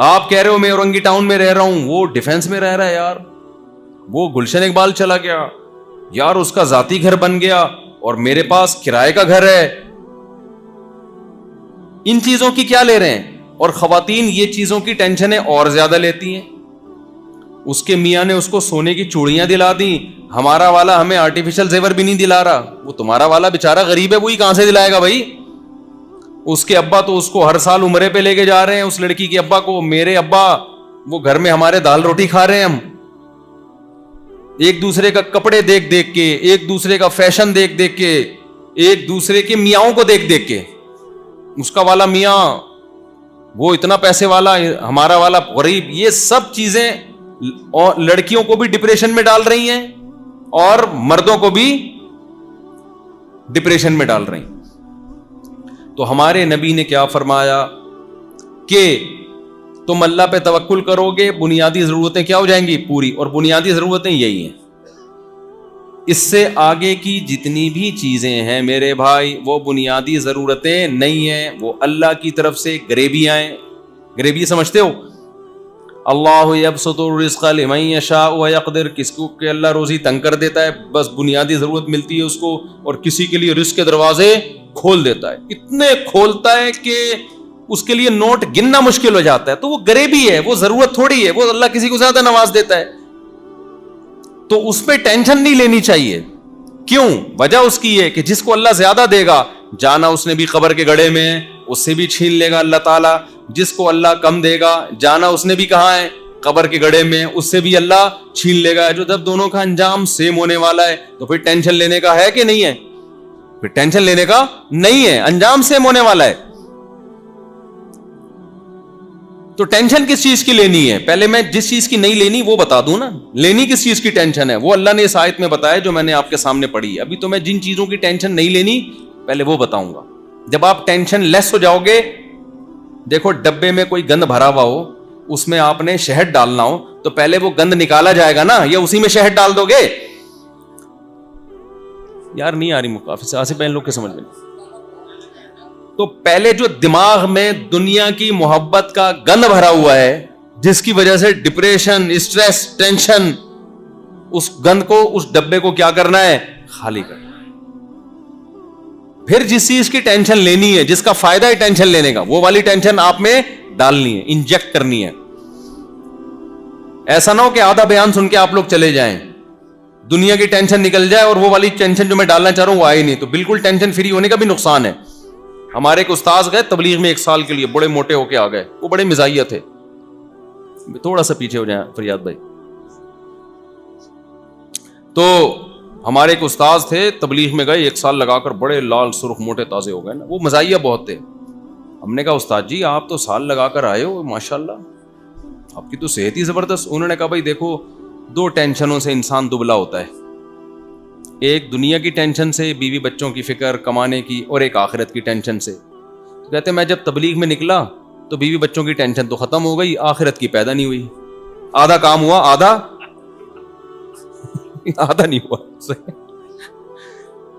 آپ کہہ رہے ہو میں اورنگی ٹاؤن میں رہ رہا ہوں, وہ ڈیفینس میں رہ رہا ہے یار, وہ گلشن اقبال چلا گیا یار, اس کا ذاتی گھر بن گیا اور میرے پاس کرائے کا گھر ہے. ان چیزوں کی کیا لے رہے ہیں؟ اور خواتین یہ چیزوں کی ٹینشنیں اور زیادہ لیتی ہیں. اس کے میاں نے اس کو سونے کی چوڑیاں دلا دی, ہمارا والا ہمیں آرٹیفیشل زیور بھی نہیں دلا رہا. وہ تمہارا والا بیچارہ غریب ہے, وہی کہاں سے دلائے گا بھائی؟ اس کے ابا تو اس کو ہر سال عمرے پہ لے کے جا رہے ہیں, اس لڑکی کے ابا کو. میرے ابا وہ گھر میں ہمارے دال روٹی کھا رہے ہیں ہم, ایک دوسرے کا کپڑے دیکھ دیکھ کے, ایک دوسرے کا فیشن دیکھ دیکھ کے, ایک دوسرے کے میاؤں کو دیکھ دیکھ کے. اس کا والا میاں وہ اتنا پیسے والا, ہمارا والا غریب. یہ سب چیزیں اور لڑکیوں کو بھی ڈپریشن میں ڈال رہی ہیں اور مردوں کو بھی ڈپریشن میں ڈال رہی ہیں. تو ہمارے نبی نے کیا فرمایا کہ تم اللہ پہ توکل کرو گے, بنیادی ضرورتیں کیا ہو جائیں گی؟ پوری. اور بنیادی ضرورتیں یہی ہیں. اس سے آگے کی جتنی بھی چیزیں ہیں میرے بھائی وہ بنیادی ضرورتیں نہیں ہیں, وہ اللہ کی طرف سے گریبیاں ہیں. گریبی سمجھتے ہو؟ اللہ یبسط الرزق لمن یشاء ویقدر, کس کو کہ اللہ روزی تنگ کر دیتا ہے, بس بنیادی ضرورت ملتی ہے اس کو, اور کسی کے لیے رزق کے دروازے کھول دیتا ہے. اتنے کھولتا ہے کہ اس کے لیے نوٹ گننا مشکل ہو جاتا ہے. تو وہ غریبی ہے, وہ ضرورت تھوڑی ہے, وہ اللہ کسی کو زیادہ نواز دیتا ہے. تو اس پہ ٹینشن نہیں لینی چاہیے. کیوں؟ وجہ اس کی ہے کہ جس کو اللہ زیادہ دے گا, جانا اس نے بھی قبر کے گڑھے میں, اس سے بھی چھین لے گا اللہ تعالیٰ. جس کو اللہ کم دے گا, جانا اس نے بھی کہاں ہے؟ قبر کے گڑھے میں, اس سے بھی اللہ چھین لے گا. جو جب دونوں کا انجام سیم ہونے والا ہے تو پھر ٹینشن لینے کا ہے کہ نہیں ہے؟ پھر ٹینشن لینے کا نہیں ہے, انجام سیم ہونے والا ہے. تو ٹینشن کس چیز کی لینی ہے؟ پہلے میں جس چیز کی نہیں لینی وہ بتا دوں نا. لینی کس چیز کی ٹینشن ہے وہ اللہ نے اس آیت میں بتایا جو میں نے آپ کے سامنے پڑھی ہے. ابھی تو میں جن چیزوں کی ٹینشن نہیں لینی پہلے وہ بتاؤں گا. جب آپ ٹینشن لیس ہو جاؤ گے, دیکھو ڈبے میں کوئی گند بھرا ہوا ہو, اس میں آپ نے شہد ڈالنا ہو تو پہلے وہ گند نکالا جائے گا نا, یا اسی میں شہد ڈال دو گے؟ یار نہیں آ رہی مکافی سے آصف بہن لوگ کے سمجھ میں. تو پہلے جو دماغ میں دنیا کی محبت کا گند بھرا ہوا ہے, جس کی وجہ سے ڈپریشن, اسٹریس, ٹینشن, اس گند کو, اس ڈبے کو کیا کرنا ہے؟ خالی کرنا. پھر جس چیز کی ٹینشن لینی ہے, جس کا فائدہ ہے ٹینشن لینے کا, وہ والی ٹینشن آپ میں ڈالنی ہے, انجیکٹ کرنی ہے. ایسا نہ ہو کہ آدھا بیان سن کے آپ لوگ چلے جائیں, دنیا کی ٹینشن نکل جائے اور وہ والی ٹینشن جو میں ڈالنا چاہ رہا ہوں وہ آئی نہیں. تو بالکل ٹینشن فری ہونے کا بھی نقصان ہے. ہمارے ایک استاذ گئے تبلیغ میں 1 سال کے لیے, بڑے موٹے ہو کے آ گئے, وہ بڑے مزاحیہ تھے. تھوڑا سا پیچھے ہو جائیں فریاد بھائی. تو ہمارے ایک استاذ تھے, تبلیغ میں گئے, 1 سال لگا کر بڑے لال سرخ موٹے تازے ہو گئے نا. وہ مزاحیہ بہت تھے. ہم نے کہا استاد جی آپ تو سال لگا کر آئے ہو, ماشاءاللہ آپ کی تو صحت ہی زبردست. انہوں نے کہا بھائی دیکھو 2 ٹینشنوں سے انسان دبلا ہوتا ہے, ایک دنیا کی ٹینشن سے, بیوی بچوں کی فکر, کمانے کی, اور ایک آخرت کی ٹینشن سے. تو کہتے میں جب تبلیغ میں نکلا تو بیوی بچوں کی ٹینشن تو ختم ہو گئی, آخرت کی پیدا نہیں ہوئی. آدھا کام ہوا, آدھا نہیں ہوا.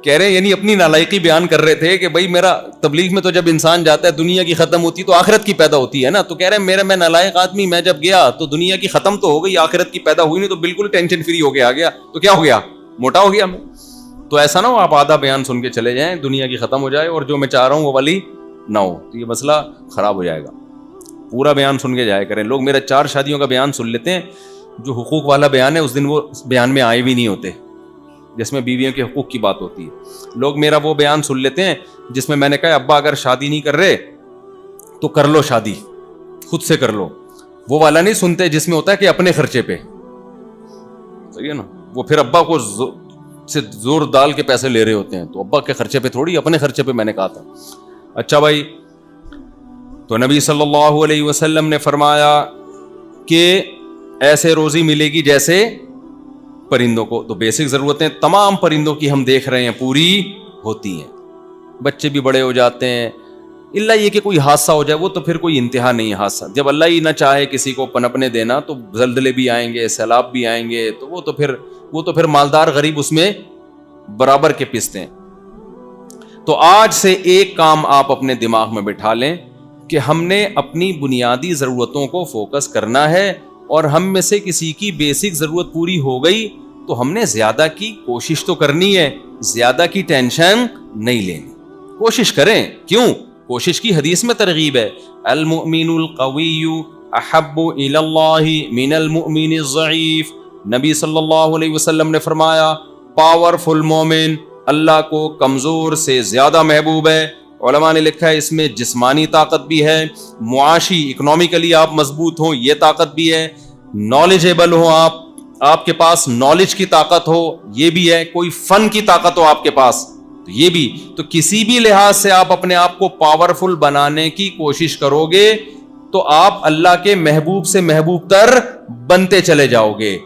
کہہ رہے ہیں یعنی اپنی نالائقی بیان کر رہے تھے کہ بھائی میرا تبلیغ میں تو جب انسان جاتا ہے دنیا کی ختم ہوتی تو آخرت کی پیدا ہوتی ہے نا. تو کہہ رہے ہیں میں نالائق آدمی, میں جب گیا تو دنیا کی ختم تو ہو گئی, آخرت کی پیدا ہوئی نہیں, تو بالکل ٹینشن فری ہو کے آ گیا. تو کیا ہو گیا؟ موٹا ہو گیا میں. تو ایسا نہ ہو آپ آدھا بیان سن کے چلے جائیں, دنیا کی ختم ہو جائے اور جو میں چاہ رہا ہوں وہ والی نہ ہو, تو یہ مسئلہ خراب ہو جائے گا. پورا بیان سن کے جایا کریں. لوگ میرا 4 شادیوں کا بیان سن لیتے ہیں, جو حقوق والا بیان ہے اس دن وہ بیان میں آئے بھی نہیں ہوتے, جس میں بیویوں کے حقوق کی بات ہوتی ہے. لوگ میرا وہ بیان سن لیتے ہیں جس میں میں نے کہا ابا اگر شادی نہیں کر رہے تو کر لو شادی, خود سے کر لو. وہ والا نہیں سنتے جس میں ہوتا ہے کہ اپنے خرچے پہ. صحیح ہے نا؟ وہ پھر ابا کو سے زور ڈال کے پیسے لے رہے ہوتے ہیں, تو ابا کے خرچے پہ تھوڑی, اپنے خرچے پہ میں نے کہا تھا. اچھا بھائی, تو نبی صلی اللہ علیہ وسلم نے فرمایا کہ ایسے روزی ملے گی جیسے پرندوں کو. تو بیسک ضرورتیں تمام پرندوں کی ہم دیکھ رہے ہیں پوری ہوتی ہیں, بچے بھی بڑے ہو جاتے ہیں, اللہ یہ کہ کوئی حادثہ ہو جائے وہ تو پھر کوئی انتہا نہیں ہے حادثہ. جب اللہ ہی نہ چاہے کسی کو پنپنے دینا تو زلزلے بھی آئیں گے, سیلاب بھی آئیں گے, تو وہ تو پھر مالدار غریب اس میں برابر کے پستے ہیں. تو آج سے ایک کام آپ اپنے دماغ میں بٹھا لیں کہ ہم نے اپنی بنیادی ضرورتوں کو فوکس کرنا ہے, اور ہم میں سے کسی کی بیسک ضرورت پوری ہو گئی تو ہم نے زیادہ کی کوشش تو کرنی ہے, زیادہ کی ٹینشن نہیں لینی. کوشش کریں. کیوں؟ کوشش کی حدیث میں ترغیب ہے, المؤمن القوی احب الی اللہ من المؤمن الضعیف. نبی صلی اللہ علیہ وسلم نے فرمایا پاورفل مومن اللہ کو کمزور سے زیادہ محبوب ہے. علماء نے لکھا ہے اس میں جسمانی طاقت بھی ہے, معاشی اکنامکلی آپ مضبوط ہوں یہ طاقت بھی ہے, نالجیبل ہو آپ کے پاس نالج کی طاقت ہو یہ بھی ہے, کوئی فن کی طاقت ہو آپ کے پاس تو یہ بھی. تو کسی بھی لحاظ سے آپ اپنے آپ کو پاورفل بنانے کی کوشش کرو گے تو آپ اللہ کے محبوب سے محبوب تر بنتے چلے جاؤ گے.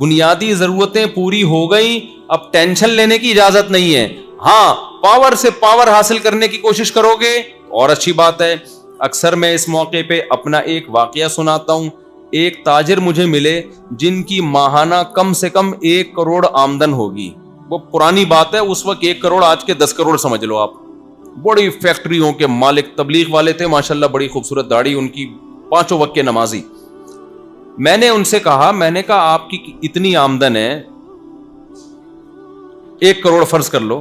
بنیادی ضرورتیں پوری ہو گئیں, اب ٹینشن لینے کی اجازت نہیں ہے. ہاں پاور سے پاور حاصل کرنے کی کوشش کرو گے اور اچھی بات ہے. اکثر میں اس موقع پہ اپنا ایک واقعہ سناتا ہوں. ایک تاجر مجھے ملے جن کی ماہانہ کم سے کم 1 کروڑ آمدن ہوگی. وہ پرانی بات ہے, اس وقت 1 کروڑ آج کے 10 کروڑ سمجھ لو آپ. بڑی فیکٹریوں کے مالک, تبلیغ والے تھے ماشاءاللہ, بڑی خوبصورت داڑھی ان کی, 5 وقت کے نمازی. میں نے ان سے کہا, میں نے کہا آپ کی اتنی آمدن ہے 1 کروڑ فرض کر لو,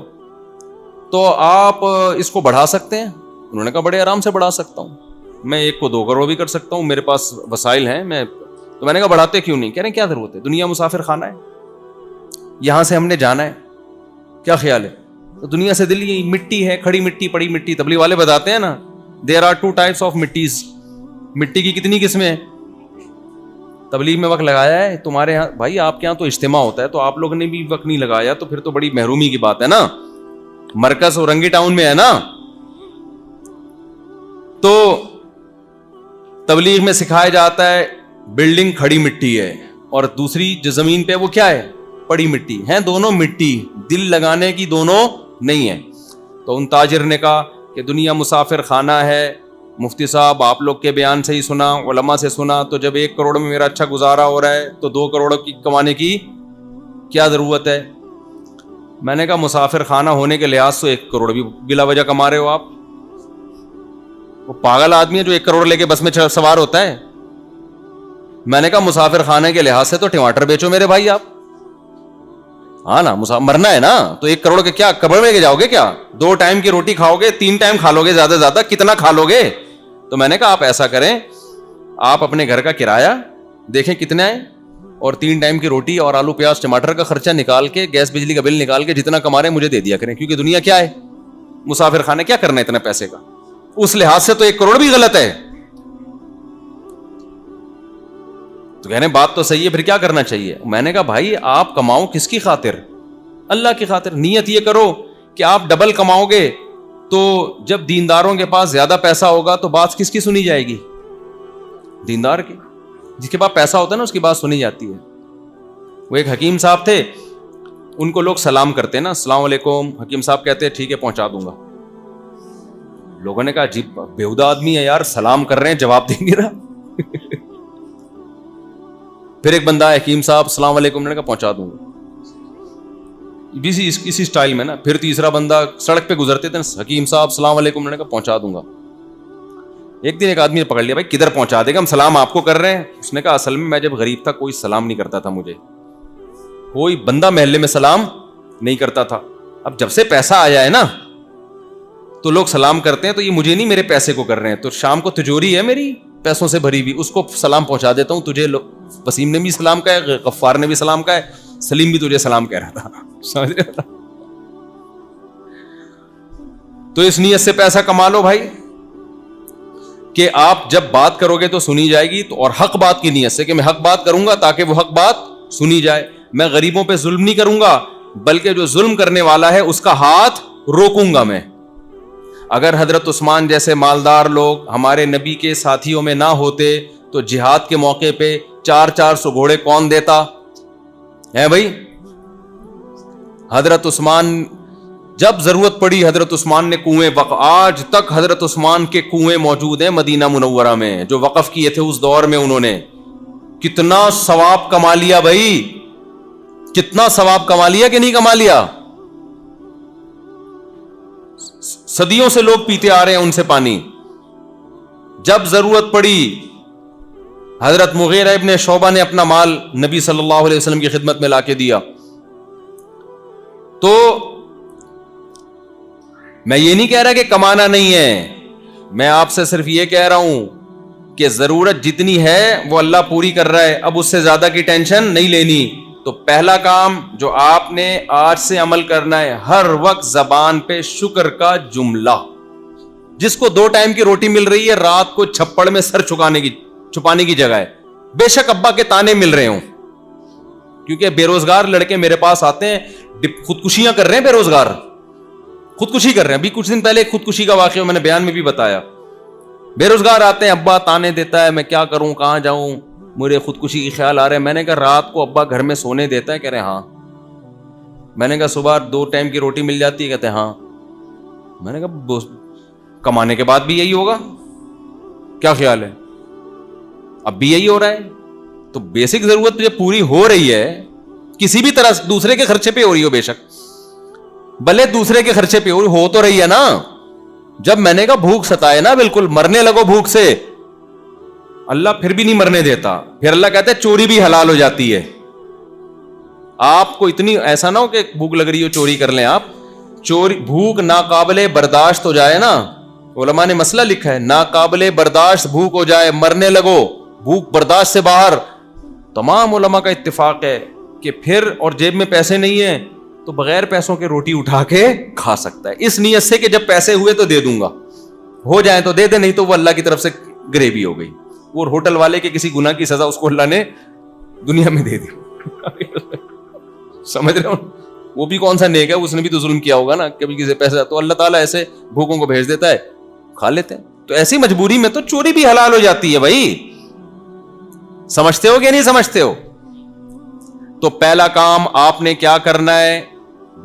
تو آپ اس کو بڑھا سکتے ہیں؟ انہوں نے کہا بڑے آرام سے بڑھا سکتا ہوں, میں 1 کو 2 کروڑ بھی کر سکتا ہوں, میرے پاس وسائل ہیں. تو میں نے کہا بڑھاتے کیوں نہیں؟ کہہ رہے ہیں کیا ضرورت ہے, دنیا مسافر خانہ ہے, یہاں سے ہم نے جانا ہے, کیا خیال ہے؟ تو دنیا سے دل یہ مٹی ہے, کھڑی مٹی, پڑی مٹی. تبلیغ والے بتاتے ہیں نا دیر آر 2 types of مٹیز. مٹی کی کتنی قسمیں ہیں؟ تبلیغ میں وقت لگایا ہے تمہارے یہاں بھائی, آپ کے یہاں تو اجتماع ہوتا ہے تو آپ لوگوں نے بھی وقت نہیں لگایا, تو پھر تو بڑی محرومی کی بات ہے نا. مرکز اورنگی ٹاؤن میں ہے نا. تو تبلیغ میں سکھایا جاتا ہے بلڈنگ کھڑی مٹی ہے اور دوسری جو زمین پہ وہ کیا ہے, پڑی مٹی ہے, دونوں مٹی, دل لگانے کی دونوں نہیں ہے. تو ان تاجر نے کہا کہ دنیا مسافر خانہ ہے. مفتی صاحب آپ لوگ کے بیان سے ہی سنا, علماء سے سنا, تو جب 1 کروڑ میں میرا اچھا گزارا ہو رہا ہے تو 2 کروڑ کی کمانے کی کیا ضرورت ہے. میں نے کہا مسافر خانہ ہونے کے لحاظ سے 1 کروڑ بھی بلا وجہ کما رہے ہو آپ. وہ پاگل آدمی ہے جو 1 کروڑ لے کے بس میں سوار ہوتا ہے. میں نے کہا مسافر خانے کے لحاظ سے تو ٹماٹر بیچو میرے بھائی آپ. ہاں نا, مرنا ہے نا, تو 1 کروڑ کے کیا قبر میں لے کے جاؤ گے کیا؟ 2 ٹائم کی روٹی کھاؤ گے, 3 ٹائم کھا لو گے زیادہ سے زیادہ, کتنا کھا لو گے؟ تو میں نے کہا آپ ایسا کریں, آپ اپنے گھر کا کرایہ دیکھیں کتنا ہے اور 3 ٹائم کی روٹی اور آلو پیاز ٹماٹر کا خرچہ نکال کے, گیس بجلی کا بل نکال کے جتنا کما رہے ہیں مجھے دے دیا کریں, کیونکہ دنیا کیا ہے, مسافر خانے, کیا کرنا ہے اتنے پیسے کا. اس لحاظ سے تو 1 کروڑ بھی غلط ہے. تو کہنے بات تو صحیح ہے, پھر کیا کرنا چاہیے؟ میں نے کہا بھائی آپ کماؤ کس کی خاطر؟ اللہ کی خاطر. نیت یہ کرو کہ آپ ڈبل کماؤ گے تو جب دینداروں کے پاس زیادہ پیسہ ہوگا تو بات کس کی سنی جائے گی؟ دیندار کی. جس کے پاس پیسہ ہوتا ہے نا اس کی بات سنی جاتی ہے. وہ ایک حکیم صاحب تھے, ان کو لوگ سلام کرتے ہیں نا, السلام علیکم, حکیم صاحب کہتے ہیں ٹھیک ہے پہنچا دوں گا. لوگوں نے کہا عجیب بیہودہ آدمی ہے یار, سلام کر رہے ہیں جواب دیں گے نا. پھر ایک بندہ ہے, حکیم صاحب السلام علیکم, نے کہا پہنچا دوں گا, اسی سٹائل میں نا. پھر تیسرا بندہ سڑک پہ گزرتے تھے, حکیم صاحب السلام علیکم, نے کہا پہنچا دوں گا. ایک دن ایک آدمی نے پکڑ لیا, بھائی کدھر پہنچا دے گا, ہم سلام آپ کو کر رہے ہیں. اس نے کہا اصل میں جب غریب تھا کوئی سلام نہیں کرتا تھا, مجھے کوئی بندہ محلے میں سلام نہیں کرتا تھا. اب جب سے پیسہ آیا ہے نا تو لوگ سلام کرتے ہیں, تو یہ مجھے نہیں میرے پیسے کو کر رہے ہیں. تو شام کو تجوری ہے میری پیسوں سے بھری ہوئی, اس کو سلام پہنچا دیتا ہوں. تجھے وسیم نے بھی سلام کہا ہے, غفار نے بھی سلام کہا ہے, سلیم بھی تجھے سلام کہہ رہا تھا. سمجھ رہے ہو؟ تو اس نیت سے پیسہ کما لو بھائی کہ آپ جب بات کرو گے تو سنی جائے گی, تو اور حق بات کی نیت سے کہ میں حق بات کروں گا تاکہ وہ حق بات سنی جائے. میں غریبوں پہ ظلم نہیں کروں گا, بلکہ جو ظلم کرنے والا ہے اس کا ہاتھ روکوں گا میں. اگر حضرت عثمان جیسے مالدار لوگ ہمارے نبی کے ساتھیوں میں نہ ہوتے تو جہاد کے موقع پہ 400 گھوڑے کون دیتا ہے بھائی؟ حضرت عثمان جب ضرورت پڑی, حضرت عثمان نے کنویں آج تک حضرت عثمان کے کنویں موجود ہیں مدینہ منورہ میں جو وقف کیے تھے اس دور میں. انہوں نے کتنا ثواب کما لیا بھائی, کتنا ثواب کما لیا کہ نہیں کما لیا. صدیوں سے لوگ پیتے آ رہے ہیں ان سے پانی. جب ضرورت پڑی حضرت مغیرہ ابن شعبہ نے اپنا مال نبی صلی اللہ علیہ وسلم کی خدمت میں لا کے دیا. تو میں یہ نہیں کہہ رہا کہ کمانا نہیں ہے, میں آپ سے صرف یہ کہہ رہا ہوں کہ ضرورت جتنی ہے وہ اللہ پوری کر رہا ہے, اب اس سے زیادہ کی ٹینشن نہیں لینی. تو پہلا کام جو آپ نے آج سے عمل کرنا ہے, ہر وقت زبان پہ شکر کا جملہ. جس کو 2 ٹائم کی روٹی مل رہی ہے رات کو چھپڑ میں سر چھپانے کی جگہ ہے, بے شک ابا کے تانے مل رہے ہوں, کیونکہ بے روزگار لڑکے میرے پاس آتے ہیں, خودکشیاں کر رہے ہیں, بے روزگار خودکشی کر رہے ہیں. ابھی کچھ دن پہلے خودکشی کا واقعہ میں نے بیان میں بھی بتایا. بے روزگار آتے ہیں, ابا تانے دیتا ہے, میں کیا کروں, کہاں جاؤں, مجھے خودکشی کی خیال آ رہے ہیں. میں نے کہا رات کو ابا گھر میں سونے دیتا ہے؟ کہہ رہے ہاں. میں نے کہا صبح 2 ٹائم کی روٹی مل جاتی ہے؟ کہتے ہیں ہاں. میں نے کہا کمانے کے بعد بھی یہی ہوگا, کیا خیال ہے؟ اب بھی یہی ہو رہا ہے. تو بیسک ضرورت جو پوری ہو رہی ہے کسی بھی طرح دوسرے کے خرچے پہ ہو رہی ہو, بے شک بھلے دوسرے کے خرچے پہ ہو تو رہی ہے نا. جب میں نے کہا بھوک ستائے نا, بالکل مرنے لگو بھوک سے, اللہ پھر بھی نہیں مرنے دیتا. پھر اللہ کہتا ہے چوری بھی حلال ہو جاتی ہے. آپ کو اتنی ایسا نہ ہو کہ بھوک لگ رہی ہو چوری کر لیں آپ. چوری بھوک ناقابل برداشت ہو جائے نا, علماء نے مسئلہ لکھا ہے, ناقابل برداشت بھوک ہو جائے, مرنے لگو, بھوک برداشت سے باہر, تمام علماء کا اتفاق ہے کہ پھر اور جیب میں پیسے نہیں ہیں تو بغیر پیسوں کے روٹی اٹھا کے کھا سکتا ہے, اس نیت سے کہ جب پیسے ہوئے تو دے دوں گا, ہو جائیں تو دے دے, نہیں تو وہ اللہ کی طرف سے گریوی ہو گئی. وہ ہوٹل والے کے کسی گناہ کی سزا اس کو اللہ نے دنیا میں دے دی. سمجھ رہے ہو, وہ بھی کون سا نیک ہے, اس نے بھی تو ظلم کیا ہوگا نا, کبھی کسی پیسہ, تو اللہ تعالیٰ ایسے بھوکوں کو بھیج دیتا ہے, کھا لیتے ہیں. تو ایسی مجبوری میں تو چوری بھی حلال ہو جاتی ہے بھائی. سمجھتے ہو کہ نہیں سمجھتے ہو؟ تو پہلا کام آپ نے کیا کرنا ہے,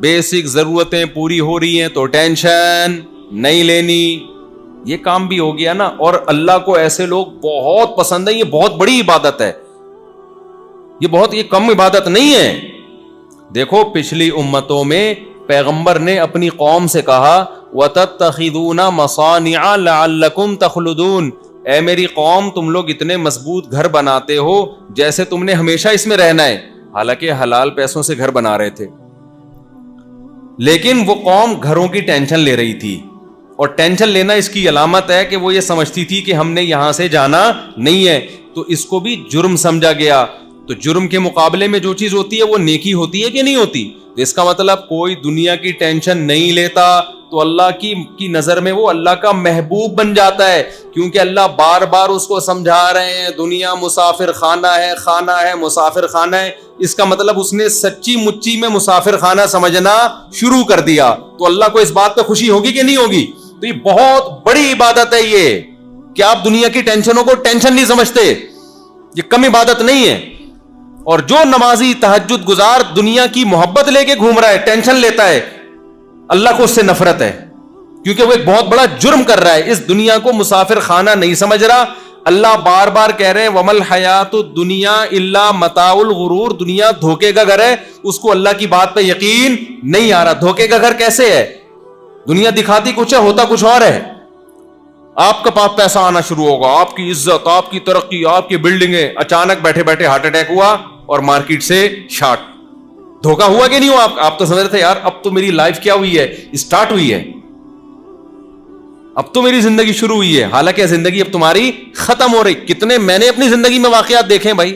بیسک ضرورتیں پوری ہو رہی ہیں تو ٹینشن نہیں لینی. یہ کام بھی ہو گیا نا. اور اللہ کو ایسے لوگ بہت پسند ہیں, یہ بہت بڑی عبادت ہے, یہ کم عبادت نہیں ہے. دیکھو پچھلی امتوں میں پیغمبر نے اپنی قوم سے کہا وَتَتَّخِذُونَ مَصَانِعَ لَعَلَّكُمْ تَخْلُدُونَ, اے میری قوم تم لوگ اتنے مضبوط گھر بناتے ہو جیسے تم نے ہمیشہ اس میں رہنا ہے. حالانکہ حلال پیسوں سے گھر بنا رہے تھے, لیکن وہ قوم گھروں کی ٹینشن لے رہی تھی. اور ٹینشن لینا اس کی علامت ہے کہ وہ یہ سمجھتی تھی کہ ہم نے یہاں سے جانا نہیں ہے, تو اس کو بھی جرم سمجھا گیا. تو جرم کے مقابلے میں جو چیز ہوتی ہے وہ نیکی ہوتی ہے کہ نہیں ہوتی؟ تو اس کا مطلب کوئی دنیا کی ٹینشن نہیں لیتا تو اللہ کی نظر میں وہ اللہ کا محبوب بن جاتا ہے, کیونکہ اللہ بار بار اس کو سمجھا رہے ہیں دنیا مسافر خانہ ہے, خانہ ہے مسافر خانہ ہے. اس کا مطلب اس نے سچی مچی میں مسافر خانہ سمجھنا شروع کر دیا. تو اللہ کو اس بات پہ خوشی ہوگی کہ نہیں ہوگی؟ تو یہ بہت بڑی عبادت ہے یہ, کہ آپ دنیا کی ٹینشنوں کو ٹینشن نہیں سمجھتے. یہ کم عبادت نہیں ہے. اور جو نمازی تہجد گزار دنیا کی محبت لے کے گھوم رہا ہے, ٹینشن لیتا ہے, اللہ کو اس سے نفرت ہے, کیونکہ وہ ایک بہت بڑا جرم کر رہا ہے. اس دنیا کو مسافر خانہ نہیں سمجھ رہا. اللہ بار بار کہہ رہے ہیں وَمَا الْحَيَاةُ الدُّنْيَا إِلَّا مَتَاعُ الْغُرُورِ, دنیا دھوکے کا گھر ہے. اس کو اللہ کی بات پہ یقین نہیں آ رہا. دھوکے کا گھر کیسے ہے؟ دنیا دکھاتی کچھ ہے, ہوتا کچھ اور ہے. آپ کا پاس پیسہ آنا شروع ہوگا, آپ کی عزت, آپ کی ترقی, آپ کی بلڈنگیں, اچانک بیٹھے بیٹھے ہارٹ اٹیک ہوا اور مارکیٹ سے شارٹ. دھوکا ہوا کہ نہیں ہوا؟ آپ تو سمجھ رہے تھے یار اب تو میری لائف کیا ہوئی ہے, اسٹارٹ ہوئی ہے, اب تو میری زندگی شروع ہوئی ہے. حالانکہ زندگی اب تمہاری ختم ہو رہی. کتنے میں نے اپنی زندگی میں واقعات دیکھے بھائی,